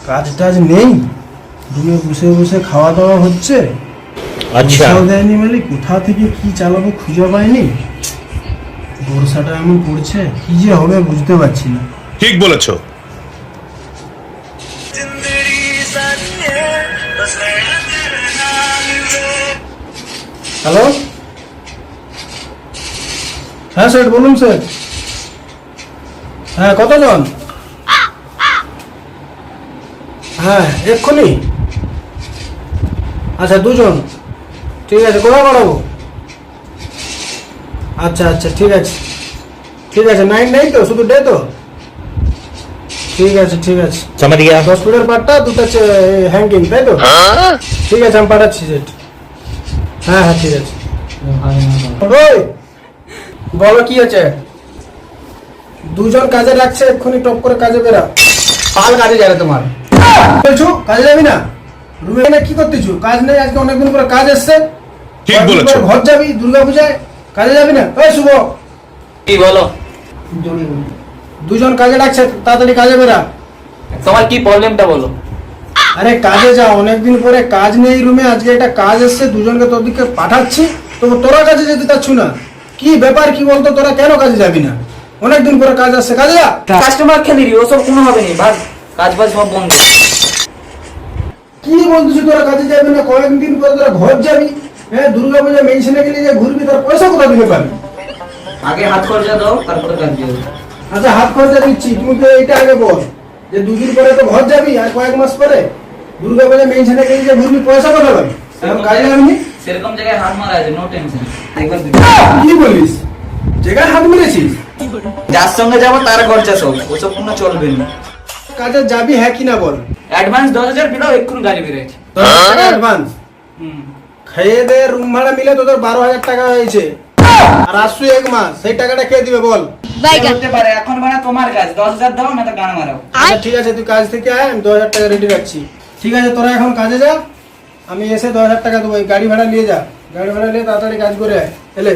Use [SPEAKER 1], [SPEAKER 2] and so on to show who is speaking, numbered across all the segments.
[SPEAKER 1] কাজ টাজ নেই, রুমে বসে বসে খাওয়া দাওয়া হচ্ছে।
[SPEAKER 2] আচ্ছা
[SPEAKER 1] দেয়নি মালিক, কোথা থেকে কি চালাবো খুঁজে পাইনি। বর্ষাটা এমন পড়ছে, কি যে হবে বুঝতে পারছি না।
[SPEAKER 3] ঠিক বলেছো।
[SPEAKER 1] হ্যালো, হ্যাঁ স্যার বলুন স্যার। হ্যাঁ কতজন? হ্যাঁ এক্ষুনি। আচ্ছা দুজন, ঠিক আছে। কোথায় পাঠাবো? আচ্ছা আচ্ছা ঠিক আছে, ঠিক আছে। নাইট নেই তো, শুধু ডে তো? ঠিক আছে ঠিক আছে।
[SPEAKER 2] समझ गया
[SPEAKER 1] 10 ফুটের পাটটা, দুটো হ্যাঙ্গিং, তাই তো? ঠিক আছে আমি পাঠাচ্ছি সেট। হ্যাঁ হ্যাঁ ঠিক আছে। ওই বলো কি আছে? দুজন কাজে লাগছে, এক্ষুনি টপ করে কাজে বেরা।
[SPEAKER 4] পাল কাজে যাবে তোমার।
[SPEAKER 1] বলছো কাজে যাবি না? রুমে এনে কি করতেছো? কাজ নেই, আজকে অনেকদিন পরে কাজ এসছে।
[SPEAKER 3] ঠিক বলেছো।
[SPEAKER 1] ঘর যাবি দুর্গা পূজায়, কাজে যাবি না? ওই শুভ,
[SPEAKER 4] কি বলো?
[SPEAKER 1] দুজন কাজে ডাকছে, তাড়াতাড়ি কাজে বেরা।
[SPEAKER 4] তোমার কি প্রবলেমটা বলো?
[SPEAKER 1] আরে কাজে যা, অনেকদিন পরে কাজ নেই রুমে, আজকে একটা কাজ এসছে, দুজনকে তোর দিকে পাঠাচ্ছি, তো তোরা কাজে যেতে চাচ্ছ না। কি ব্যাপার কি বলতো, তোরা কেন কাজে যাবি না? অনেকদিন পরে কাজ আসছে, কাজে যা।
[SPEAKER 4] কাস্টমার খেলি ওসব কোনো হবে না, ভাগ কাজ বাজ সব বন্ধ।
[SPEAKER 1] কি বলতেছিস, তোরা কাজে যাবি না? কয়েকদিন পরে তোরা ঘর যাবি। হ্যাঁ দুর্গা পূজা মেনশনে গেলে যে ঘুরবি, তার পয়সা কোথা থেকে পাবি?
[SPEAKER 4] আগে হাত খরচা দাও, তারপরে কাজ দিও।
[SPEAKER 1] আচ্ছা হাত খরচা দিচ্ছি, তুমি তো এটা আগে বল যে দুদিন পরে তো ঘর যাবি, আর কয়েক মাস পরে দুর্গা পূজা মেনশনে গেলে যে ঘুরবি, পয়সা কোথা পাবি? এখন কাজে যাবি না?
[SPEAKER 4] সেরকম জায়গায় হাত মারা আছে, নো টেনশন। একবার
[SPEAKER 1] কি বলিস, জায়গায় হাত মেরেছিস?
[SPEAKER 4] যার সঙ্গে যাবো তার খরচা সব, ওসব কোনো চলবে না।
[SPEAKER 1] কাজে যাবি হ্যাঁ কি না বল।
[SPEAKER 4] অ্যাডভান্স 10,000 দিলেও এক্ষুনি গাড়ি বেরিয়েছে।
[SPEAKER 1] অ্যাডভান্স খেয়ে দে, রুম ভাড়া মিলে তোদের 12,000 টাকা হয়েছে। আর আসু এক মাস, সেই টাকাটা কে দিবে বল?
[SPEAKER 4] হতে পারে এখন মানে তোমার কাজ, 10,000 দাও না তো গান মারাও।
[SPEAKER 1] আচ্ছা ঠিক আছে, তুই কাজ থেকে আয়, আমি 2,000 টাকা রেডি রাখছি। ঠিক আছে তোরা এখন কাজে যা, আমি এসে 2,000 টাকা দেবো। এই গাড়ি ভাড়া নিয়ে যা, গাড়ি ভাড়া নিয়ে তাড়াতাড়ি কাজ করে আয়। এলে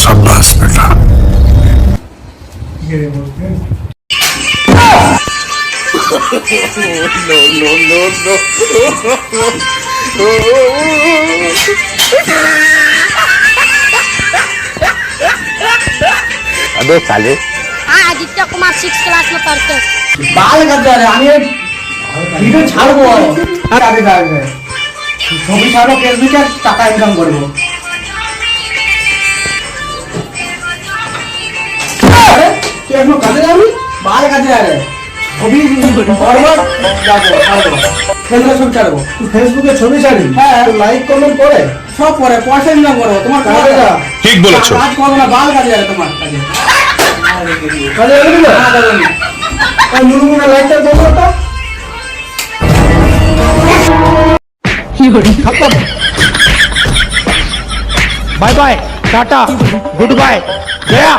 [SPEAKER 3] शाबाश बेटा।
[SPEAKER 2] अबे साले
[SPEAKER 5] हाँ आदित्य कुमार 6 क्लास में पढ़ते हैं।
[SPEAKER 4] বাল কাজ করে আমি ভিডিও ছাড়বো, আগে থাকবে ছবি ছাড়বো, ফেসবুকে টাকা ইনকাম করবো।
[SPEAKER 1] আরে তুই এখনো কাজে যাবি?
[SPEAKER 4] বাল কাজে যাবে, ছবি করবো, যাবো ছাড়বো, ফেসবুকে ছবি ছাড়বো।
[SPEAKER 1] তুই ফেসবুকে ছবি ছাড়বি?
[SPEAKER 4] হ্যাঁ।
[SPEAKER 1] তুই লাইক কমেন্ট করে
[SPEAKER 4] সব পরে পয়সা ইনকাম করবো। তোমার
[SPEAKER 1] কাজে যা।
[SPEAKER 3] ঠিক বলেছো।
[SPEAKER 4] কাজ করবো না, বাল কাজে যাবে তোমার কাজে।
[SPEAKER 1] কাজে যাবি না?
[SPEAKER 4] না, যাবে না।
[SPEAKER 1] আর মুরমুনা লাইকটা দেবো তো।
[SPEAKER 2] Bye bye tata goodbye गया